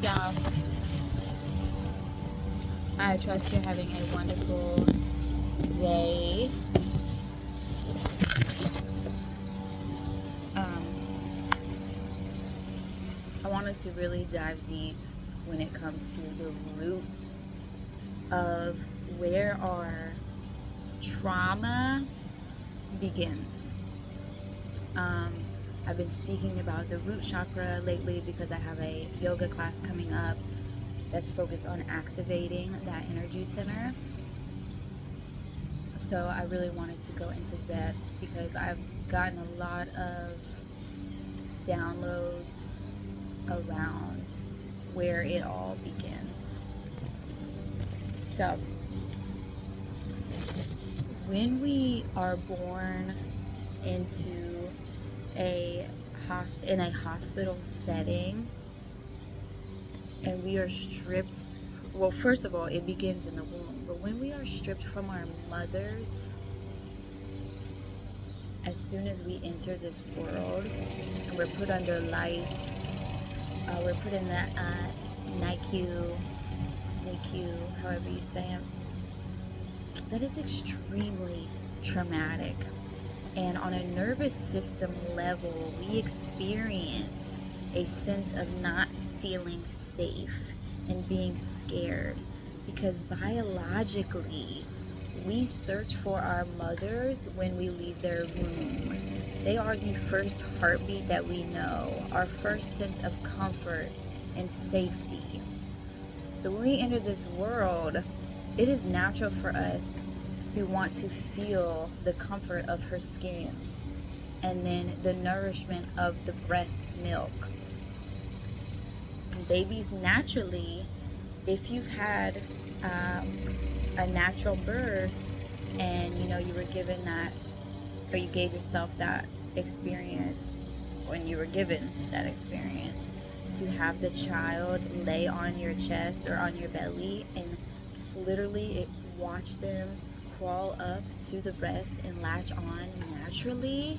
y'all. I trust you're having a wonderful day. I wanted to really dive deep when it comes to the roots of where our trauma begins. I've been speaking about the root chakra lately because I have a yoga class coming up that's focused on activating that energy center. So I really wanted to go into depth because I've gotten a lot of downloads around where it all begins. So when we are born into in a hospital setting and we are stripped, well, first of all, it begins in the womb, but when we are stripped from our mothers, as soon as we enter this world and we're put under lights, we're put in that NICU, however you say it, that is extremely traumatic. And on a nervous system level, we experience a sense of not feeling safe and being scared because biologically, we search for our mothers when we leave their womb. They are the first heartbeat that we know, our first sense of comfort and safety. So when we enter this world, it is natural for us to want to feel the comfort of her skin and then the nourishment of the breast milk. Babies naturally, if you've had a natural birth and you were given that, or you gave yourself that experience when you were given that experience, to have the child lay on your chest or on your belly and literally watch them crawl up to the breast and latch on naturally,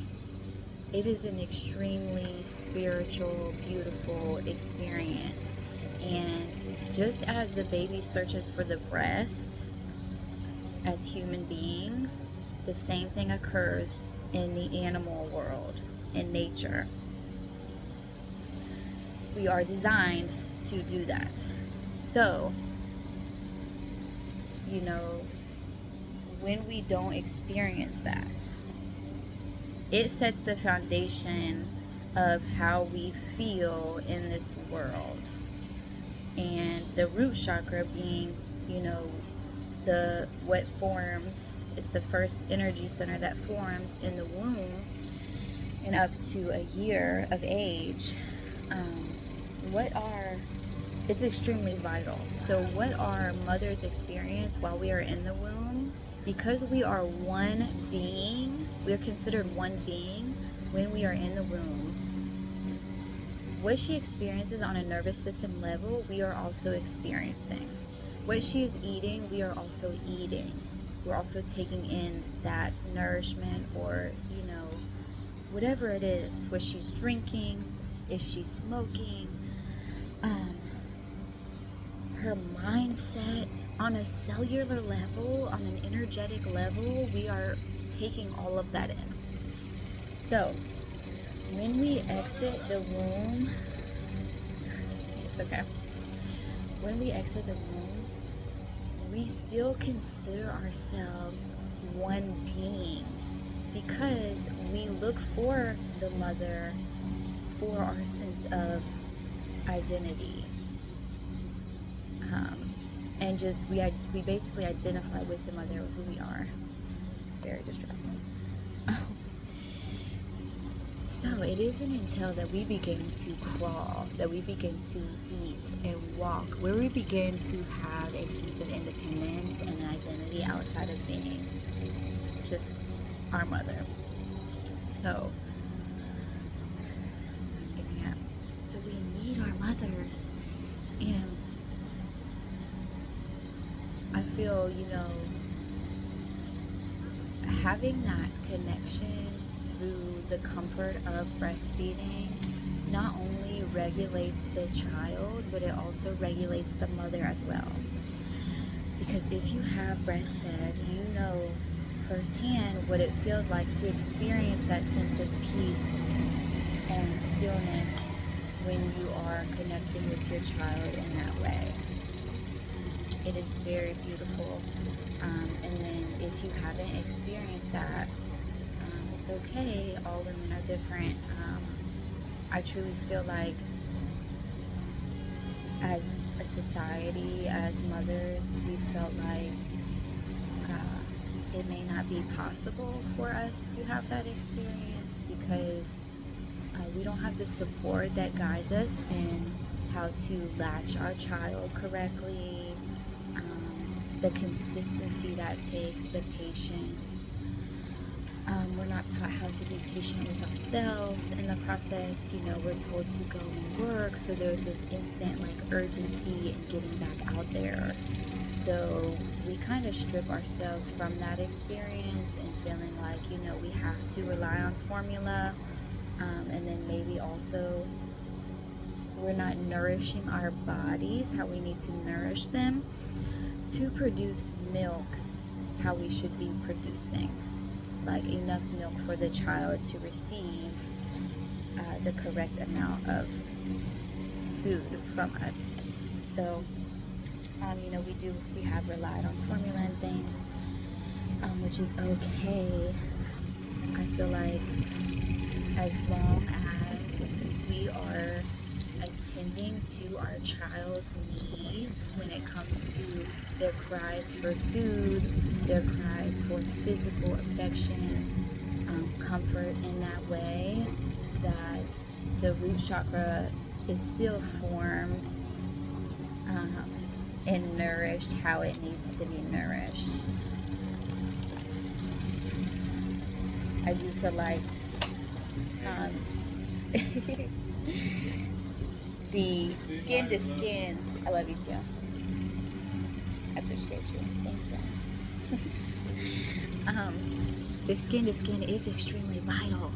it is an extremely spiritual, beautiful experience. And just as the baby searches for the breast as human beings, the same thing occurs in the animal world, in nature. We are designed to do that. So, when we don't experience that, it sets the foundation of how we feel in this world. And the root chakra being, what forms, it's the first energy center that forms in the womb and up to a year of age. It's extremely vital. So what our mothers experience while we are in the womb, because we are one being, we are considered one being when we are in the womb. What she experiences on a nervous system level, we are also experiencing. What she is eating, we are also eating. We're also taking in that nourishment, or, whatever it is, what she's drinking, if she's smoking, her mindset on a cellular level, on an energetic level, we are taking all of that in. So when we exit the womb, it's okay. When we exit the womb, we still consider ourselves one being because we look for the mother for our sense of identity. And just we basically identify with the mother of who we are. It's very distracting. So it isn't until that we begin to crawl, that we begin to eat and walk, where we begin to have a sense of independence and an identity outside of being just our mother. So we need our mothers, and I feel, having that connection through the comfort of breastfeeding not only regulates the child, but it also regulates the mother as well. Because if you have breastfed, you know firsthand what it feels like to experience that sense of peace and stillness when you are connecting with your child in that way. It is very beautiful. And then if you haven't experienced that, it's okay. All women are different. I truly feel like as a society, as mothers, we felt like it may not be possible for us to have that experience because we don't have the support that guides us in how to latch our child correctly, the consistency that takes, the patience. We're not taught how to be patient with ourselves in the process. You know, we're told to go and work, so there's this instant like urgency in getting back out there. So we kind of strip ourselves from that experience and feeling like, you know, we have to rely on formula. And then maybe also we're not nourishing our bodies how we need to nourish them to produce milk how we should be producing, like enough milk for the child to receive the correct amount of food from us. So you know, we have relied on formula and things, which is okay. I feel like as long as we are attending to our child's needs when it comes to their cries for food, their cries for physical affection, comfort in that way, that the root chakra is still formed and nourished how it needs to be nourished. I do feel like the skin to skin, I love you too. I appreciate you. Thank you. The skin to skin is extremely vital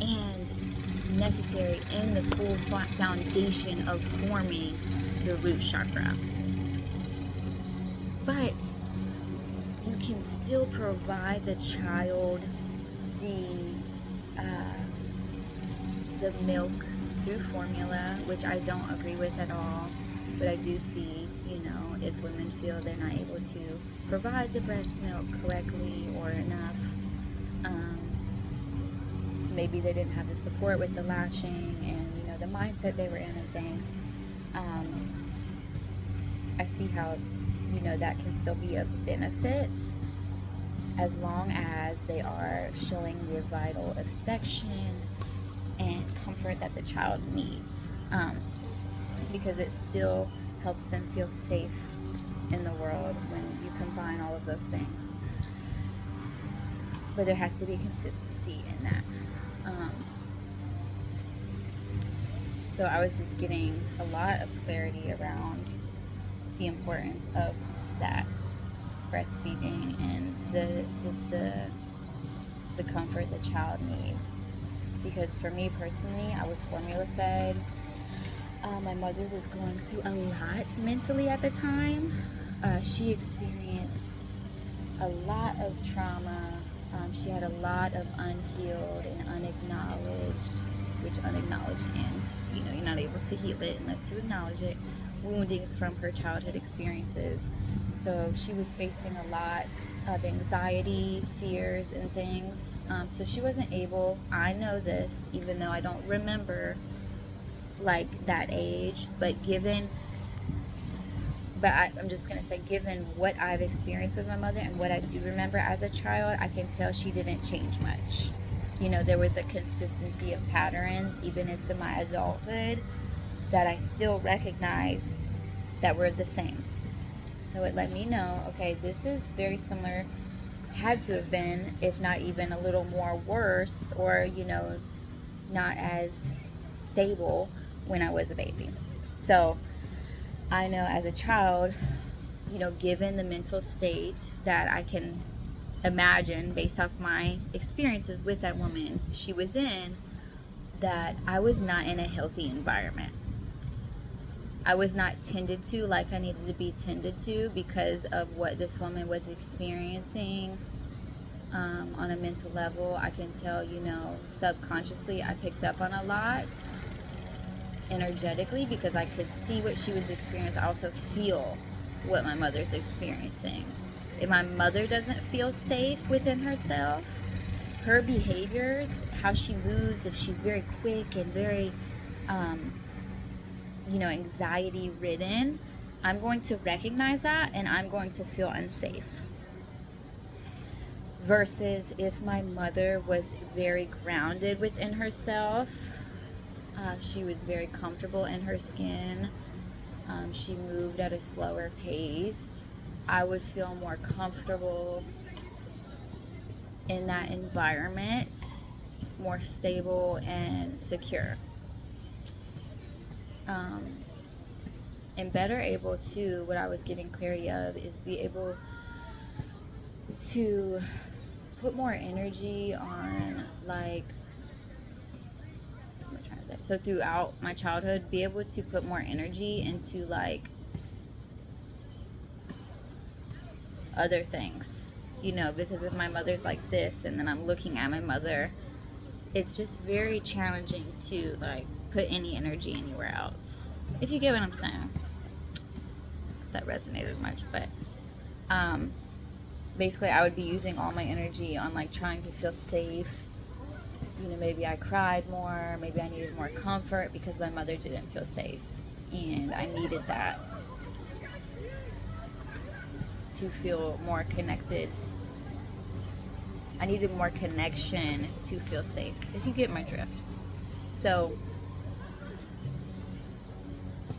and necessary in the full foundation of forming the root chakra. But you can still provide the child the milk through formula, which I don't agree with at all. But I do see, you know, if women feel they're not able to provide the breast milk correctly or enough, maybe they didn't have the support with the latching and, you know, the mindset they were in and things. I see how, you know, that can still be of benefit as long as they are showing the vital affection and comfort that the child needs, because it still helps them feel safe in the world when you combine all of those things. But there has to be consistency in that. So I was just getting a lot of clarity around the importance of that breastfeeding and the comfort the child needs. Because for me personally, I was formula fed. My mother was going through a lot mentally at the time. She experienced a lot of trauma. She had a lot of unhealed and unacknowledged, which unacknowledging, you know, you're not able to heal it unless you acknowledge it, woundings from her childhood experiences. So she was facing a lot of anxiety, fears, and things. So she wasn't able, I know this, even though I don't remember like that age, I'm just going to say, given what I've experienced with my mother and what I do remember as a child, I can tell she didn't change much. You know, there was a consistency of patterns, even into my adulthood, that I still recognized that were the same. So it let me know, okay, this is very similar, had to have been, if not even a little more worse, or, you know, not as stable when I was a baby. So I know as a child, you know, given the mental state that I can imagine based off my experiences with that woman she was in, that I was not in a healthy environment. I was not tended to like I needed to be tended to because of what this woman was experiencing on a mental level. I can tell, subconsciously I picked up on a lot energetically because I could see what she was experiencing. I also feel what my mother's experiencing. If my mother doesn't feel safe within herself, her behaviors, how she moves, if she's very quick and very anxiety ridden, I'm going to recognize that and I'm going to feel unsafe. Versus if my mother was very grounded within herself, she was very comfortable in her skin, she moved at a slower pace, I would feel more comfortable in that environment, more stable and secure. And better able to, what I was getting clarity of, is be able to put more energy on, like, what am I trying to say? So throughout my childhood, be able to put more energy into, like, other things, because if my mother's like this and then I'm looking at my mother, it's just very challenging to, like, put any energy anywhere else, if you get what I'm saying. That resonated much, but basically I would be using all my energy on, like, trying to feel safe. Maybe I cried more, maybe I needed more comfort because my mother didn't feel safe, and I needed that to feel more connected. I needed more connection to feel safe, if you get my drift. So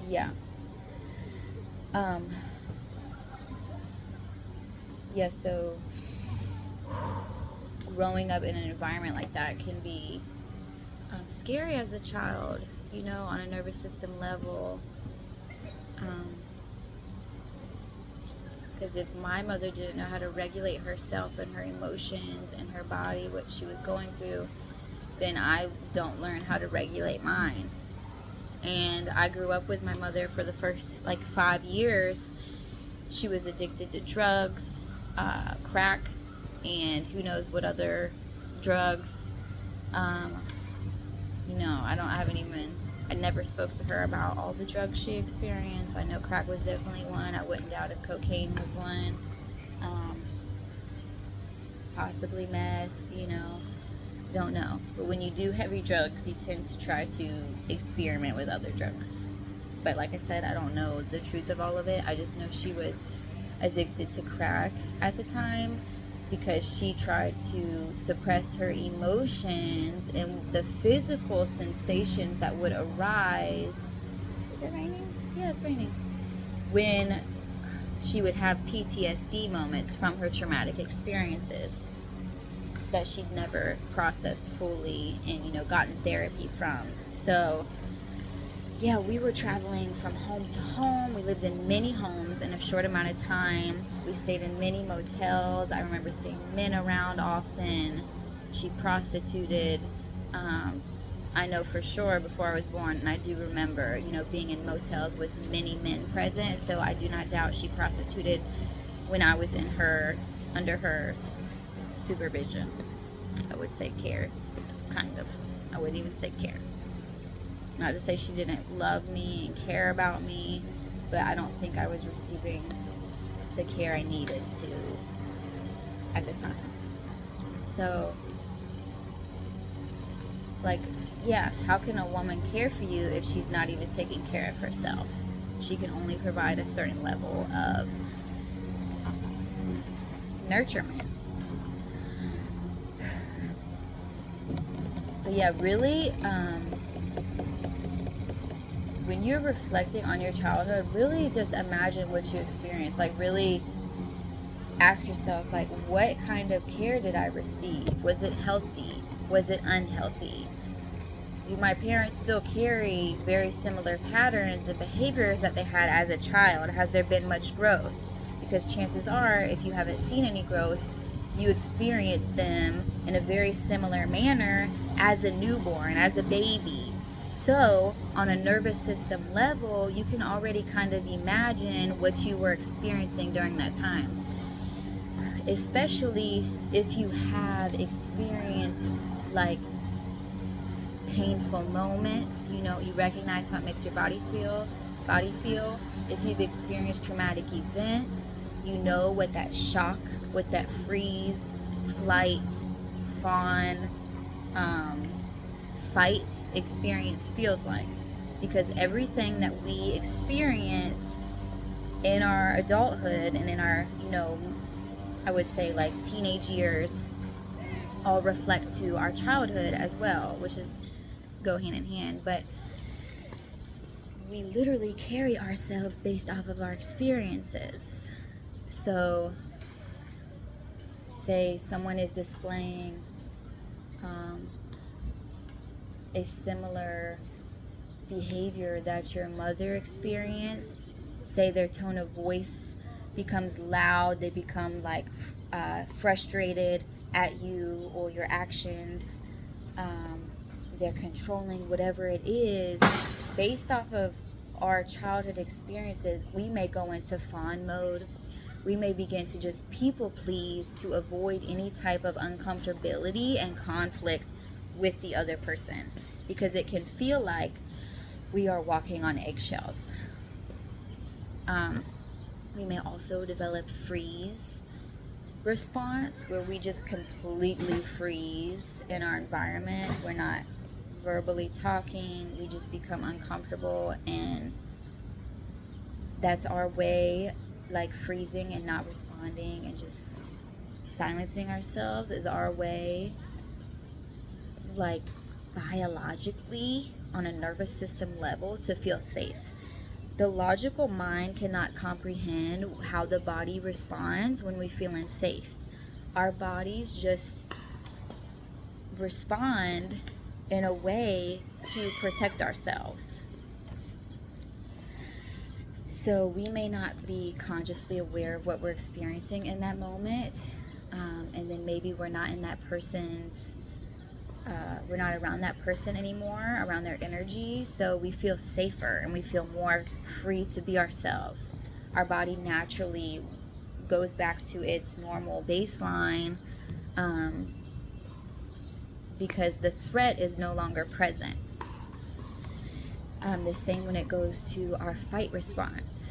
yeah. So growing up in an environment like that can be scary as a child, on a nervous system level. Because if my mother didn't know how to regulate herself and her emotions and her body, what she was going through, then I don't learn how to regulate mine. And I grew up with my mother for the first, 5 years. She was addicted to drugs, crack, and who knows what other drugs. I never spoke to her about all the drugs she experienced. I know crack was definitely one. I wouldn't doubt if cocaine was one. Possibly meth, don't know. But when you do heavy drugs, you tend to try to experiment with other drugs. But like I said, I don't know the truth of all of it. I just know she was addicted to crack at the time because she tried to suppress her emotions and the physical sensations that would arise. Is it raining? Yeah, it's raining. When she would have PTSD moments from her traumatic experiences that she'd never processed fully and, gotten therapy from. So yeah, we were traveling from home to home. We lived in many homes in a short amount of time. We stayed in many motels. I remember seeing men around often. She prostituted. I know for sure before I was born, and I do remember, being in motels with many men present. So I do not doubt she prostituted when I was under her supervision. I would say care, kind of. I wouldn't even say care. Not to say she didn't love me and care about me, but I don't think I was receiving the care I needed to at the time. So, how can a woman care for you if she's not even taking care of herself? She can only provide a certain level of nurturement. So yeah, really, when you're reflecting on your childhood, really just imagine what you experienced. Really ask yourself, what kind of care did I receive? Was it healthy? Was it unhealthy? Do my parents still carry very similar patterns and behaviors that they had as a child? Has there been much growth? Because chances are, if you haven't seen any growth, you experience them in a very similar manner as a newborn, as a baby. So, on a nervous system level, you can already kind of imagine what you were experiencing during that time. Especially if you have experienced like painful moments, you know, you recognize how it makes your body feel. If you've experienced traumatic events, you know what that shock, what that freeze, flight, fawn, fight experience feels like. Because everything that we experience in our adulthood and in our, you know, I would say like teenage years, all reflect to our childhood as well, which is go hand in hand. But we literally carry ourselves based off of our experiences. So say someone is displaying a similar behavior that your mother experienced. Say their tone of voice becomes loud, they become like frustrated at you or your actions, they're controlling, whatever it is. Based off of our childhood experiences, we may go into fawn mode. We may begin to just people please to avoid any type of uncomfortability and conflict with the other person, because it can feel like we are walking on eggshells. We may also develop freeze response, where we just completely freeze in our environment. We're not verbally talking, we just become uncomfortable, and that's our way, like freezing and not responding and just silencing ourselves is our way, like biologically on a nervous system level, to feel safe. The logical mind cannot comprehend how the body responds when we feel unsafe. Our bodies just respond in a way to protect ourselves. So we may not be consciously aware of what we're experiencing in that moment, and then maybe we're not in that person's we're not around that person anymore, around their energy, so we feel safer and we feel more free to be ourselves. Our body naturally goes back to its normal baseline, because the threat is no longer present. The same when it goes to our fight response.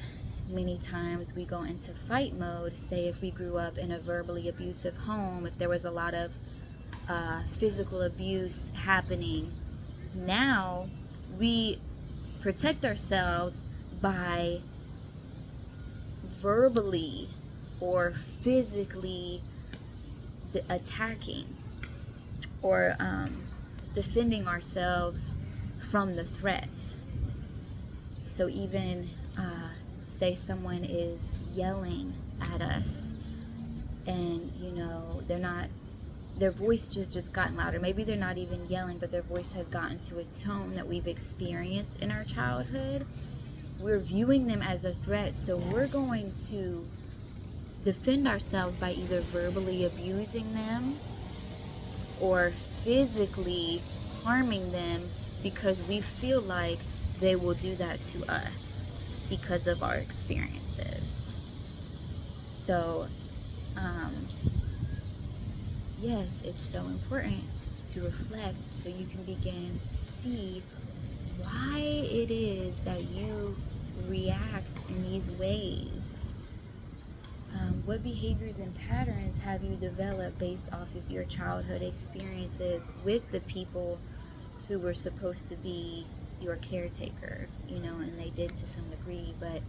Many times we go into fight mode. Say if we grew up in a verbally abusive home, if there was a lot of physical abuse happening, now we protect ourselves by verbally or physically attacking or defending ourselves from the threats. So even say someone is yelling at us, and you know their voice just gotten louder. Maybe they're not even yelling, but their voice has gotten to a tone that we've experienced in our childhood. We're viewing them as a threat, so we're going to defend ourselves by either verbally abusing them or physically harming them, because we feel like they will do that to us because of our experiences. So yes, it's so important to reflect so you can begin to see why it is that you react in these ways. What behaviors and patterns have you developed based off of your childhood experiences with the people who were supposed to be your caretakers, you know, and they did to some degree, but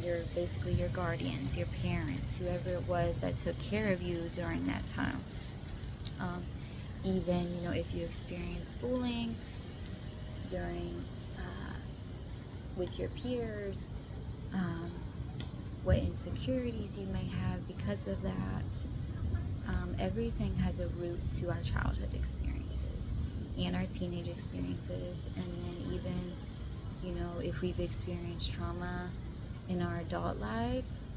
you're basically your guardians, your parents, whoever it was that took care of you during that time. Even, you know, if you experience bullying during with your peers, what insecurities you may have because of that. Everything has a root to our childhood experiences and our teenage experiences, and then even, you know, if we've experienced trauma in our adult lives,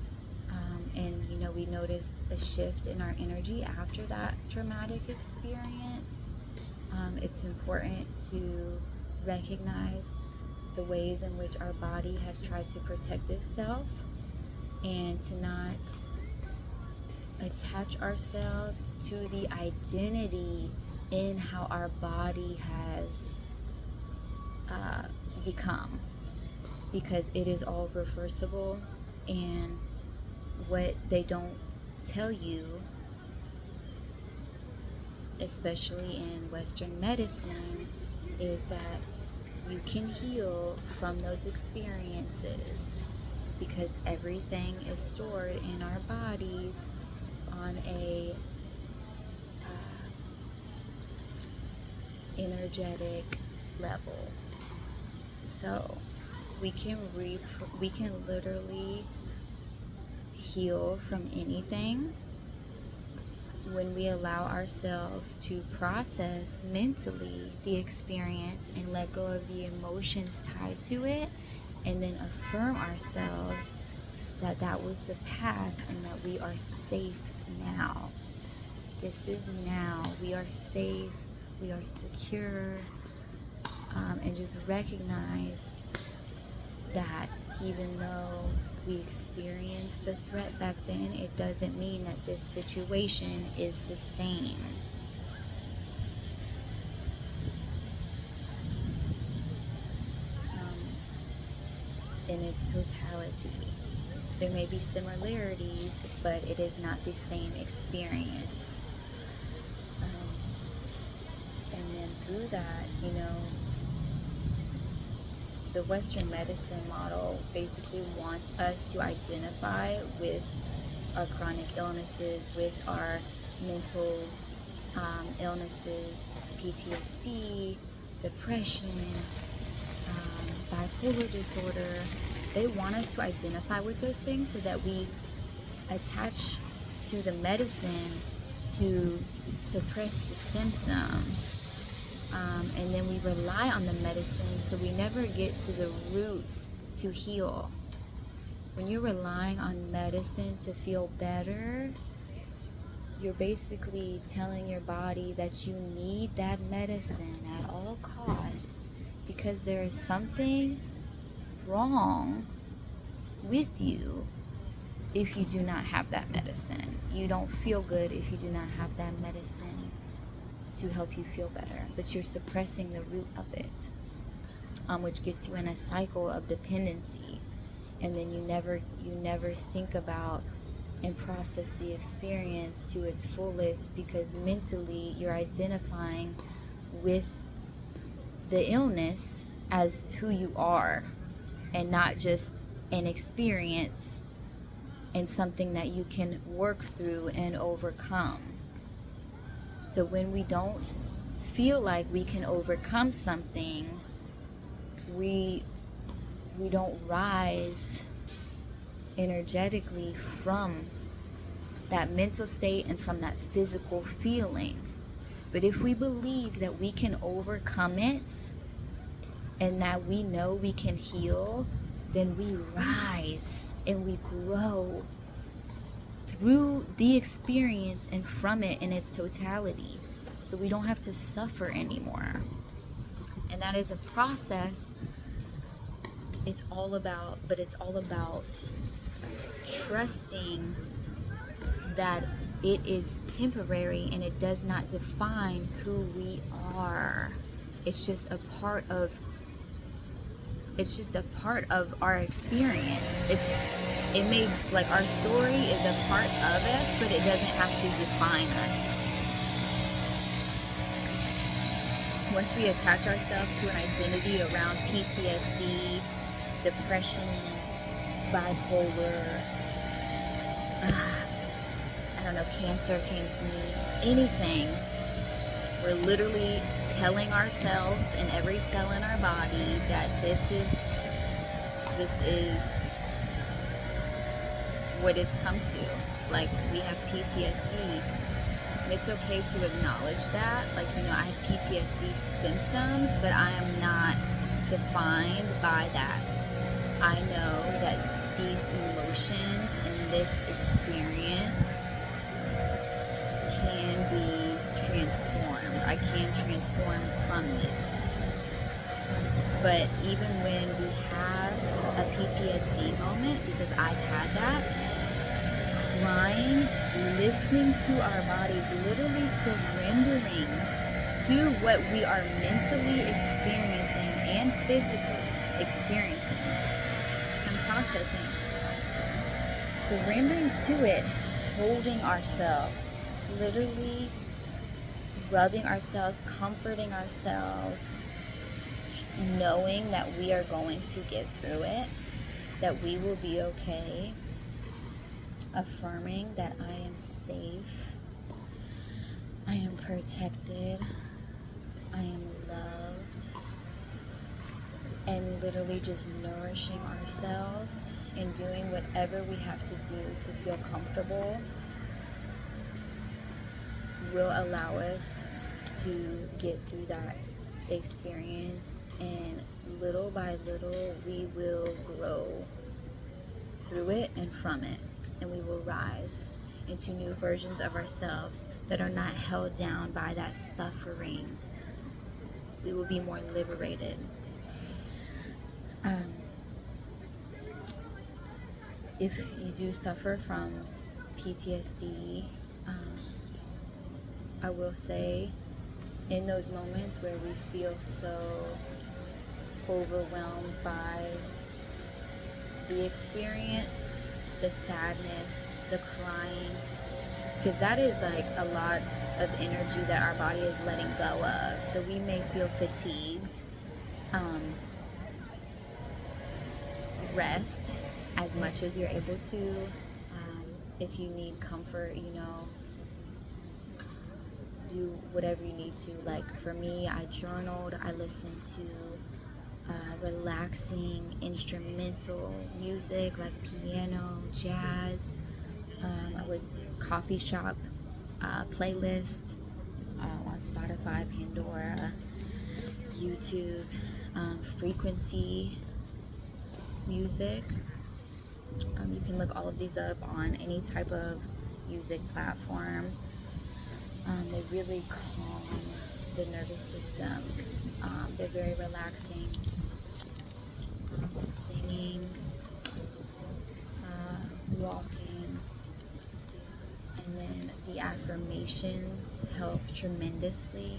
And we noticed a shift in our energy after that traumatic experience. It's important to recognize the ways in which our body has tried to protect itself, and to not attach ourselves to the identity in how our body has become, because it is all reversible. And what they don't tell you, especially in Western medicine, is that you can heal from those experiences, because everything is stored in our bodies on a energetic level. So we can literally heal from anything when we allow ourselves to process mentally the experience and let go of the emotions tied to it, and then affirm ourselves that that was the past and that we are safe now. This is now. We are safe. We are secure. And just recognize that even though we experienced the threat back then, it doesn't mean that this situation is the same. In its totality. There may be similarities, but it is not the same experience. And then through that, the Western medicine model basically wants us to identify with our chronic illnesses, with our mental illnesses, PTSD, depression, bipolar disorder. They want us to identify with those things so that we attach to the medicine to suppress the symptom. And then we rely on the medicine, so we never get to the roots to heal. When you're relying on medicine to feel better, you're basically telling your body that you need that medicine at all costs, because there is something wrong with you if you do not have that medicine. You don't feel good if you do not have that medicine to help you feel better, but you're suppressing the root of it, which gets you in a cycle of dependency. And then you never think about and process the experience to its fullest, because mentally you're identifying with the illness as who you are, and not just an experience and something that you can work through and overcome. So when we don't feel like we can overcome something, we don't rise energetically from that mental state and from that physical feeling. But if we believe that we can overcome it and that we know we can heal, then we rise and we grow through the experience and from it in its totality. So we don't have to suffer anymore. And that is a process. It's all about trusting that it is temporary and it does not define who we are. It's just a part of our experience. It may, like, our story is a part of us, but it doesn't have to define us. Once we attach ourselves to an identity around PTSD, depression, bipolar, cancer came to me, anything, we're literally telling ourselves and every cell in our body that this is what it's come to. Like, we have PTSD. And it's okay to acknowledge that. Like, I have PTSD symptoms, but I am not defined by that. I know that these emotions and this experience can be transformed. I can transform from this. But even when we have a PTSD moment, because I've had that, crying, listening to our bodies, literally surrendering to what we are mentally experiencing and physically experiencing and processing. Surrendering to it, holding ourselves, literally rubbing ourselves, comforting ourselves, knowing that we are going to get through it, that we will be okay, affirming that I am safe, I am protected, I am loved, and literally just nourishing ourselves and doing whatever we have to do to feel comfortable will allow us to get through that experience, and little by little we will grow through it and from it, and we will rise into new versions of ourselves that are not held down by that suffering. We will be more liberated. If you do suffer from PTSD, I will say, in those moments where we feel so overwhelmed by the experience, the sadness, the crying, because that is like a lot of energy that our body is letting go of. So we may feel fatigued. Rest as much as you're able to. If you need comfort, do whatever you need to. Like for me, I journaled, I listened to relaxing instrumental music like piano, jazz. I would coffee shop playlist on Spotify, Pandora, YouTube, frequency music. You can look all of these up on any type of music platform. They really calm the nervous system. They're very relaxing. Singing, walking, and then the affirmations help tremendously.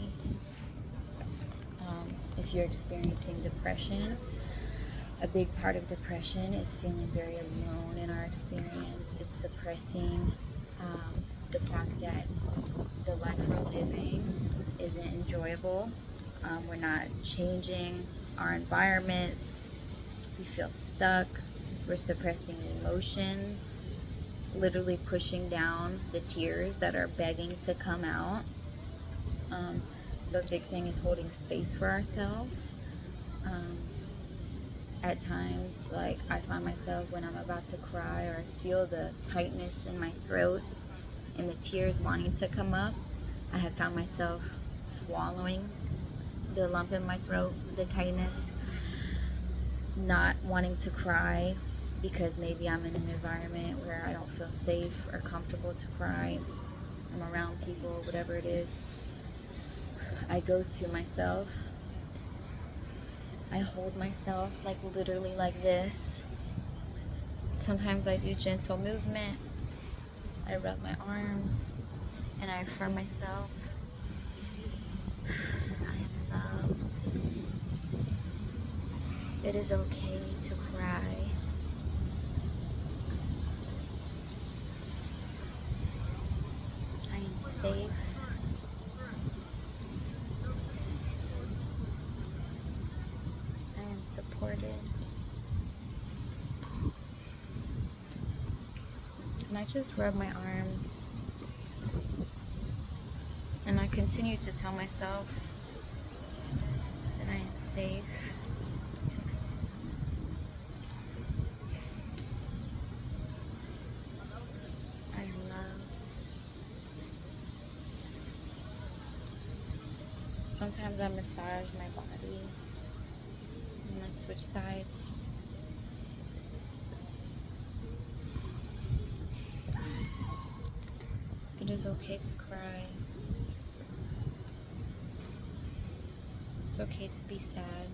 If you're experiencing depression, a big part of depression is feeling very alone in our experience. It's suppressing the fact that the life we're living isn't enjoyable. We're not changing our environments. We feel stuck. We're suppressing emotions, literally pushing down the tears that are begging to come out. So a big thing is holding space for ourselves. At times, like I find myself when I'm about to cry or I feel the tightness in my throat and the tears wanting to come up, I have found myself swallowing the lump in my throat, the tightness, not wanting to cry because maybe I'm in an environment where I don't feel safe or comfortable to cry. I'm around people, whatever it is. I go to myself. I hold myself like literally like this. Sometimes I do gentle movement. I rub my arms and I affirm myself. I am loved. It is okay to cry. I am safe. I am supported. And I just rub my arms and I continue to tell myself that I am safe. I am loved. Sometimes I massage my body and I switch sides. okay to cry. It's okay to be sad.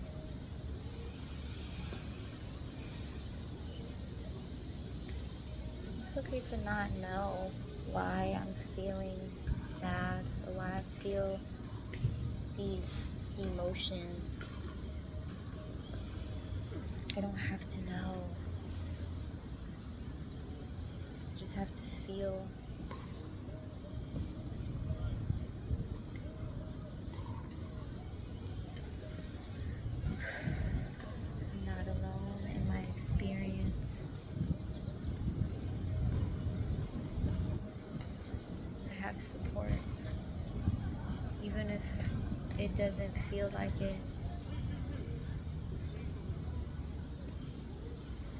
It's okay to not know why I'm feeling sad or why I feel these emotions. I don't have to know. I just have to feel. I'm not alone in my experience. I have support. Even if it doesn't feel like it,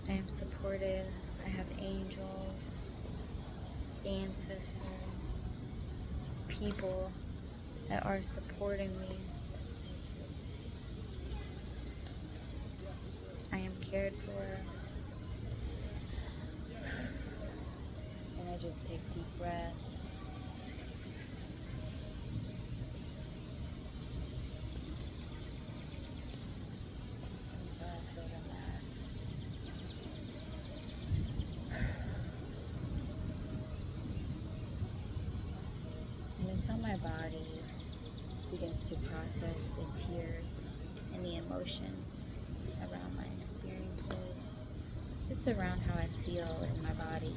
I am supported. I have angels, ancestors, people that are supporting me. I am cared for. And I just take deep breaths. Until I feel relaxed. And until my body begins to process the tears and the emotions around my experiences, just around how I feel in my body.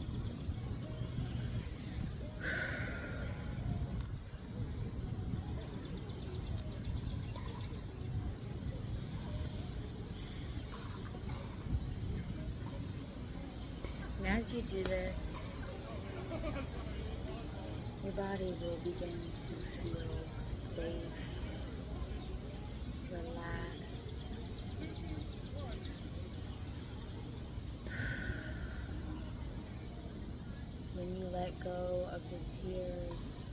And as you do this, your body will begin to feel safe, relaxed. When you let go of the tears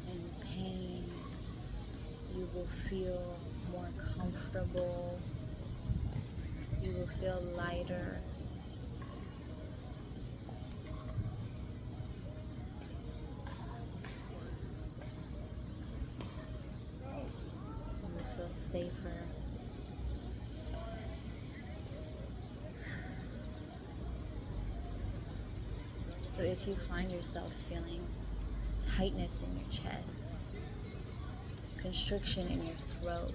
and the pain, you will feel more comfortable. You will feel lighter. You will feel safer. So if you find yourself feeling tightness in your chest, constriction in your throat,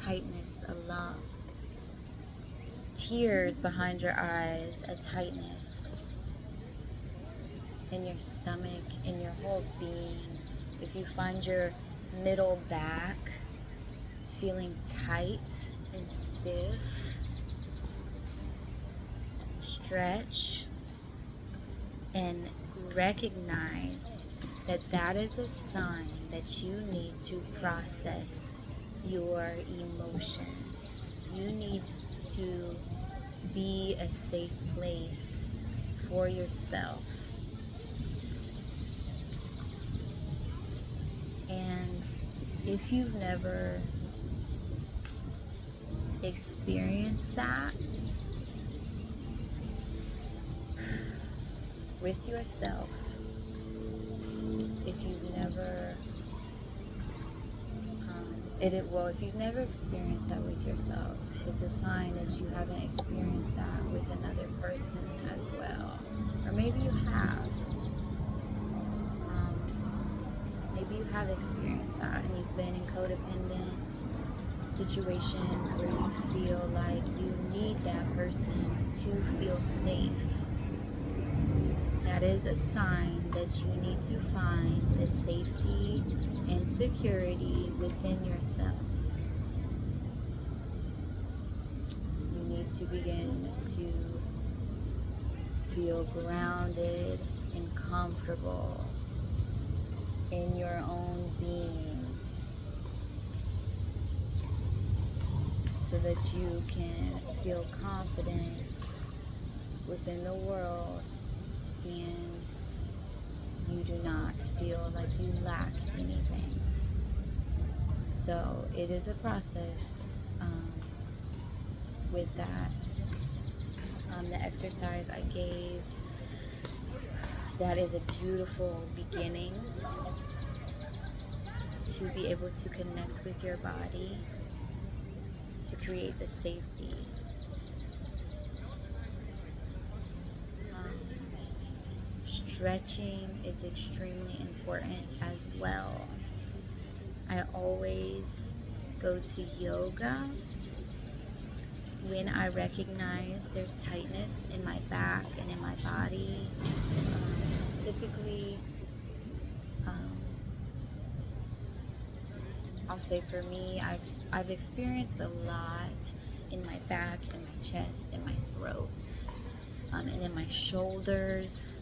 tightness, a lump, tears behind your eyes, a tightness in your stomach, in your whole being, if you find your middle back feeling tight and stiff, stretch and recognize that that is a sign that you need to process your emotions. You need to be a safe place for yourself. And if you've never experienced that with yourself, if you've never if you've never experienced that with yourself, it's a sign that you haven't experienced that with another person as well. Or maybe you have. Maybe you have experienced that and you've been in codependent situations where you feel like you need that person to feel safe. That is a sign that you need to find the safety and security within yourself. You need to begin to feel grounded and comfortable in your own being so that you can feel confident within the world and you do not feel like you lack anything. So it is a process with that. The exercise I gave that is a beautiful beginning to be able to connect with your body, to create the safety. Stretching is extremely important as well. I always go to yoga when I recognize there's tightness in my back and in my body. Typically, I'll say for me, I've experienced a lot in my back, in my chest, in my throat, and in my shoulders,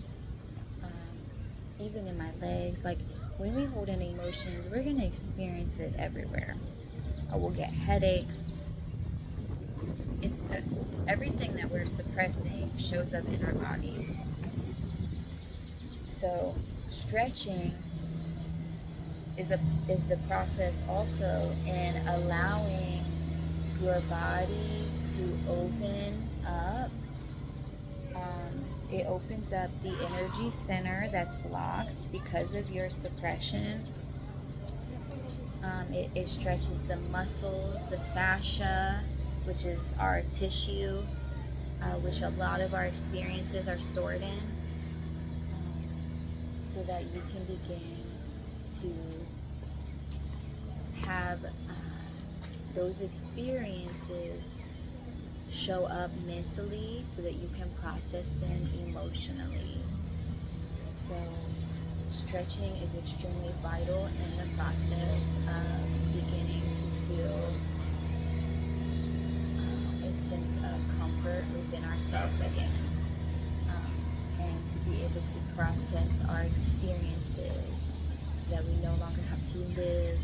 even in my legs. Like, when we hold in emotions, we're going to experience it everywhere. I will get headaches. It's everything that we're suppressing shows up in our bodies. So stretching is the process also in allowing your body to open up. It opens up the energy center that's blocked because of your suppression. It stretches the muscles, the fascia, which is our tissue, which a lot of our experiences are stored in, so that you can begin to have those experiences show up mentally so that you can process them emotionally. So stretching is extremely vital in the process of beginning to feel a sense of comfort within ourselves again, and to be able to process our experiences so that we no longer have to live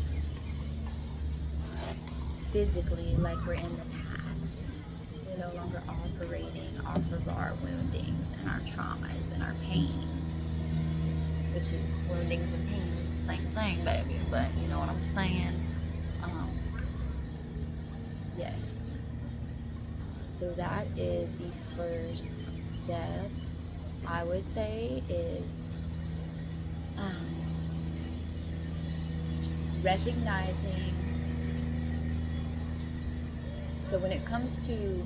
physically like we're in the past. We're no longer operating off of our woundings and our traumas and our pain, which is woundings and pain is the same thing, baby, but you know what I'm saying. Yes. So that is the first step, I would say, is recognizing. So when it comes to,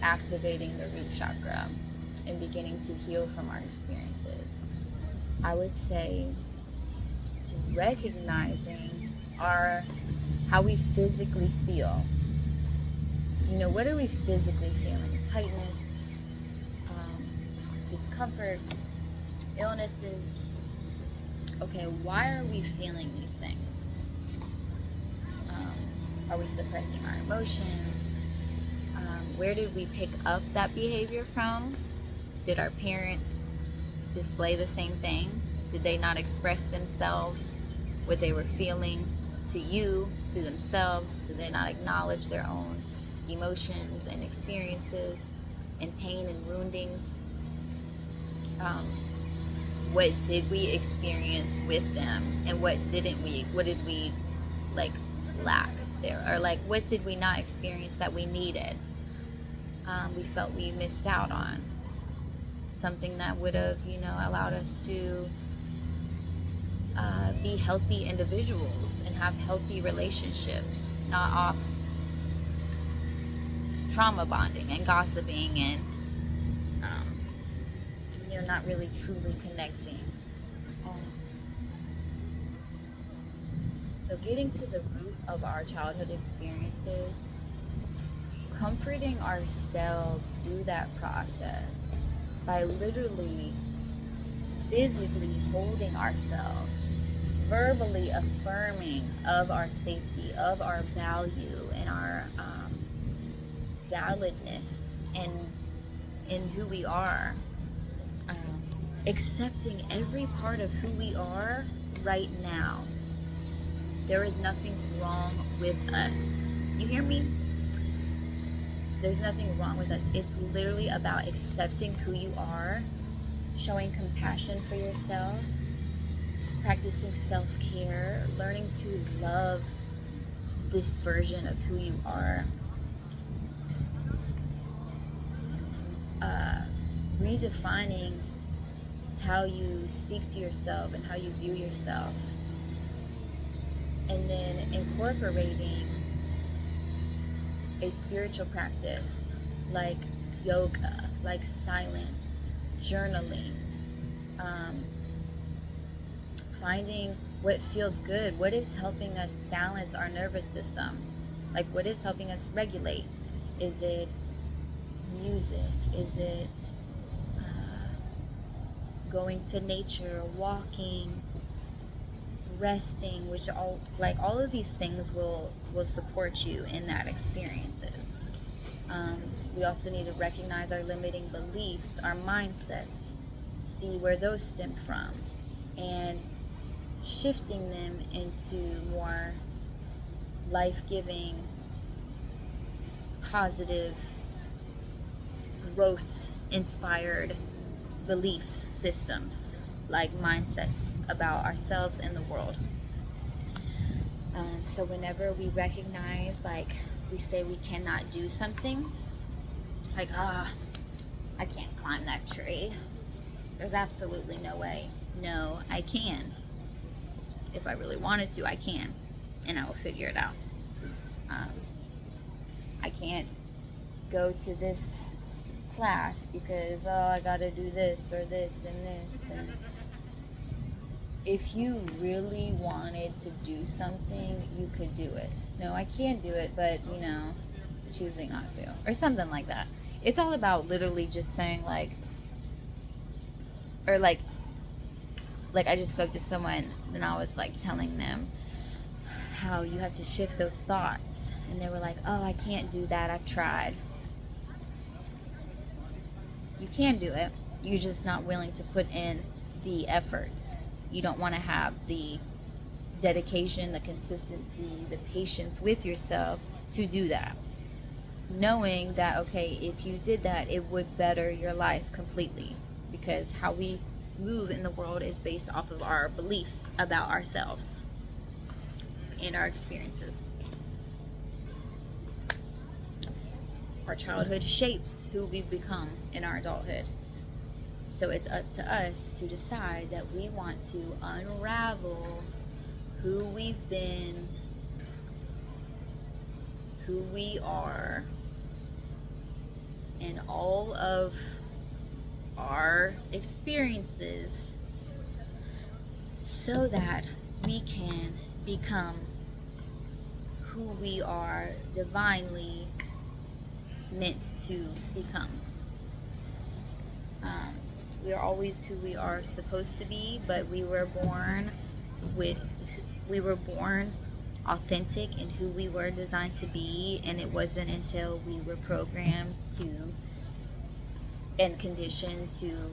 activating the root chakra and beginning to heal from our experiences, I would say recognizing how we physically feel. What are we physically feeling? Tightness, discomfort, illnesses. Okay, why are we feeling these things? Are we suppressing our emotions? Where did we pick up that behavior from? Did our parents display the same thing? Did they not express themselves, what they were feeling to you, to themselves? Did they not acknowledge their own emotions and experiences and pain and woundings? What did we experience with them, and what didn't we? What did we lack there, or what did we not experience that we needed? We felt we missed out on something that would have, allowed us to be healthy individuals and have healthy relationships, not off trauma bonding and gossiping and not really truly connecting. So getting to the root of our childhood experiences, comforting ourselves through that process by literally physically holding ourselves, verbally affirming of our safety, of our value, and our validness in who we are, accepting every part of who we are right now. There is nothing wrong with us. You hear me? There's nothing wrong with us. It's literally about accepting who you are, showing compassion for yourself, practicing self-care, learning to love this version of who you are. redefining how you speak to yourself and how you view yourself, and then incorporating a spiritual practice like yoga, like silence, journaling, finding what feels good, what is helping us balance our nervous system, like what is helping us regulate. Is it music? Is it going to nature, walking, resting, which all of these things will support you in that experiences. We also need to recognize our limiting beliefs, our mindsets, see where those stem from, and shifting them into more life-giving, positive, growth-inspired belief systems, like mindsets about ourselves and the world. So whenever we recognize, like, we say we cannot do something, like, I can't climb that tree. There's absolutely no way. No, I can. If I really wanted to, I can, and I will figure it out. I can't go to this class because, I gotta do this or this and this. And if you really wanted to do something, you could do it. No, I can do it, but, choosing not to, or something like that. It's all about literally just saying, like, or like I just spoke to someone and I was like telling them how you have to shift those thoughts, and they were like, I can't do that, I've tried. You can do it, you're just not willing to put in the efforts. You don't want to have the dedication, the consistency, the patience with yourself to do that, knowing that, okay, if you did that, it would better your life completely, because how we move in the world is based off of our beliefs about ourselves and our experiences. Our childhood shapes who we've become in our adulthood. So it's up to us to decide that we want to unravel who we've been, who we are, and all of our experiences, so that we can become who we are divinely meant to become. We are always who we are supposed to be, but we were born authentic in who we were designed to be, and it wasn't until we were programmed to and conditioned to,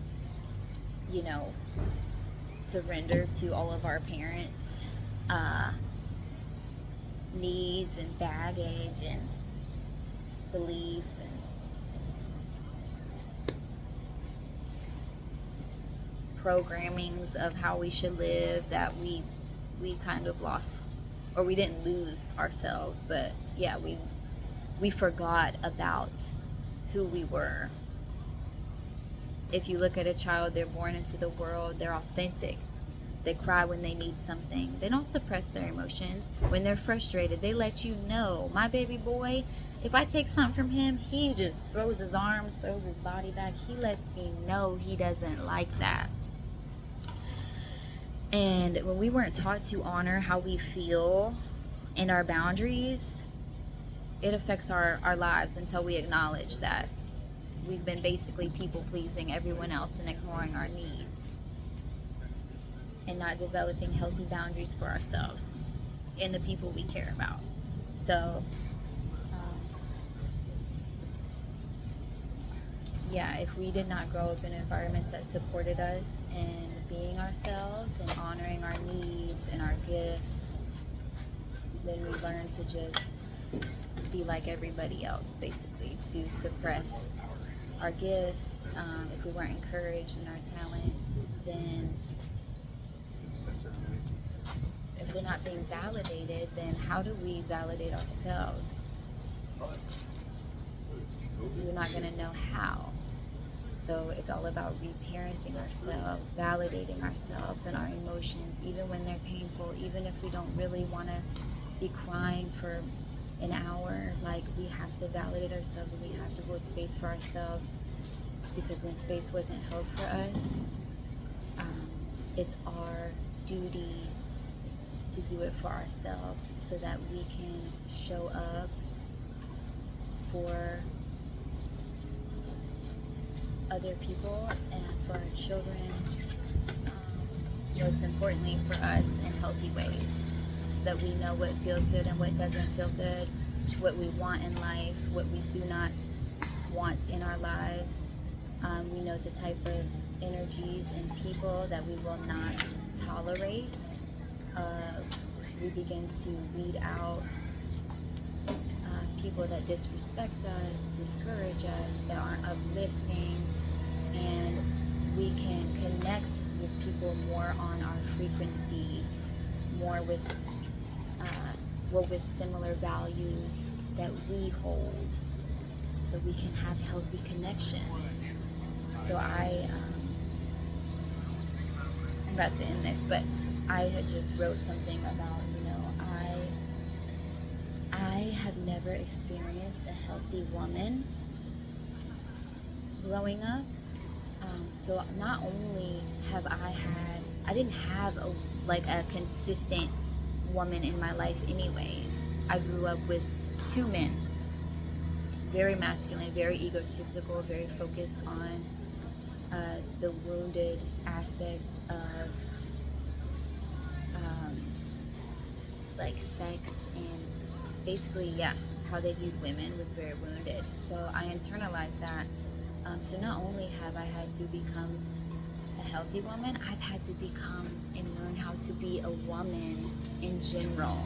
surrender to all of our parents' needs and baggage and beliefs and programmings of how we should live, that we kind of lost, or we didn't lose ourselves, but yeah, we forgot about who we were. If you look at a child, they're born into the world, they're authentic. They cry when they need something. They don't suppress their emotions. When they're frustrated, they let you know. My baby boy, if I take something from him, he just throws his arms, throws his body back. He lets me know he doesn't like that. And when we weren't taught to honor how we feel and our boundaries, it affects our lives until we acknowledge that we've been basically people pleasing everyone else and ignoring our needs, and not developing healthy boundaries for ourselves and the people we care about. So if we did not grow up in environments that supported us in being ourselves and honoring our needs and our gifts, then we learn to just be like everybody else, basically, to suppress our gifts. If we weren't encouraged in our talents, then if we're not being validated, then how do we validate ourselves? We're not going to know how. So it's all about reparenting ourselves, validating ourselves and our emotions, even when they're painful, even if we don't really want to be crying for an hour. Like, we have to validate ourselves, and we have to hold space for ourselves, because when space wasn't held for us, it's our duty to do it for ourselves, so that we can show up for other people and for our children, most importantly for us, in healthy ways, so that we know what feels good and what doesn't feel good, what we want in life, what we do not want in our lives. We know the type of energies and people that we will not tolerate. We begin to weed out people that disrespect us, discourage us, that aren't uplifting, and we can connect with people more on our frequency, more with with similar values that we hold, so we can have healthy connections. So I'm about to end this, but I had just wrote something about, I have never experienced a healthy woman growing up. So not only have I didn't have a consistent woman in my life anyways. I grew up with two men, very masculine, very egotistical, very focused on the wounded aspects of like sex, and basically, yeah, how they viewed women was very wounded. So I internalized that. So not only have I had to become a healthy woman, I've had to become and learn how to be a woman in general.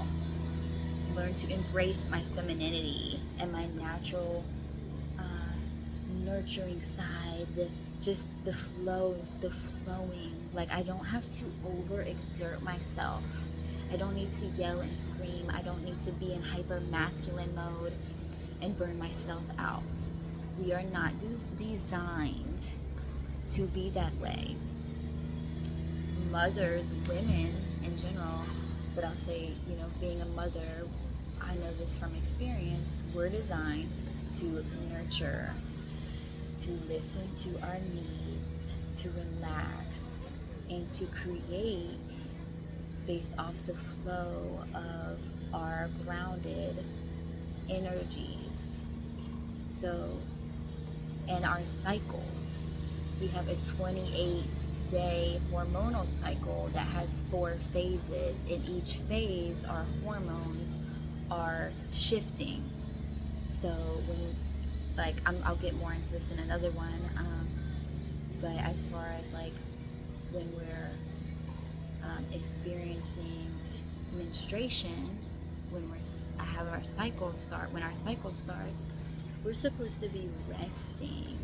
Learn to embrace my femininity and my natural nurturing side, just the flowing. Like, I don't have to overexert myself. I don't need to yell and scream. I don't need to be in hyper masculine mode and burn myself out. We are not designed to be that way. Mothers, women in general, but I'll say, being a mother, I know this from experience, we're designed to nurture, to listen to our needs, to relax, and to create based off the flow of our grounded energies. So, and our cycles. We have a 28-day hormonal cycle that has 4 phases. In each phase, our hormones are shifting. So when, I'll get more into this in another one, but as far as when we're experiencing menstruation, when our cycle starts, we're supposed to be resting.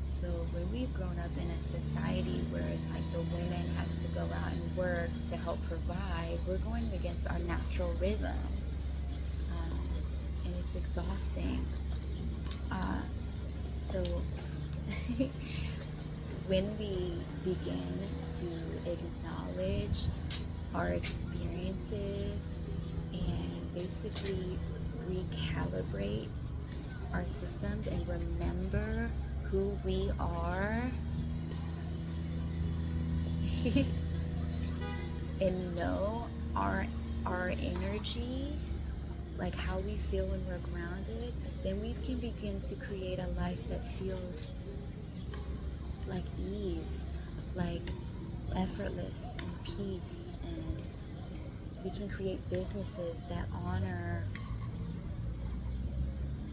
So when we've grown up in a society where it's like the women has to go out and work to help provide, we're going against our natural rhythm, and it's exhausting. So when we begin to acknowledge our experiences and basically recalibrate our systems and remember who we are and know our energy, like how we feel when we're grounded, then we can begin to create a life that feels like ease, like effortless and peace, and we can create businesses that honor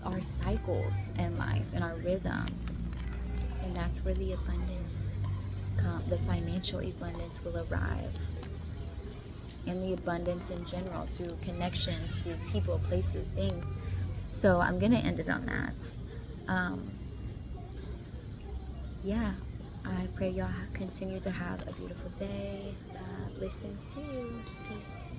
our cycles in life and our rhythm. And that's where the abundance, the financial abundance will arrive, and the abundance in general, through connections, through people, places, things. So I'm gonna end it on that. Yeah, I pray y'all continue to have a beautiful day. Blessings to you. Peace.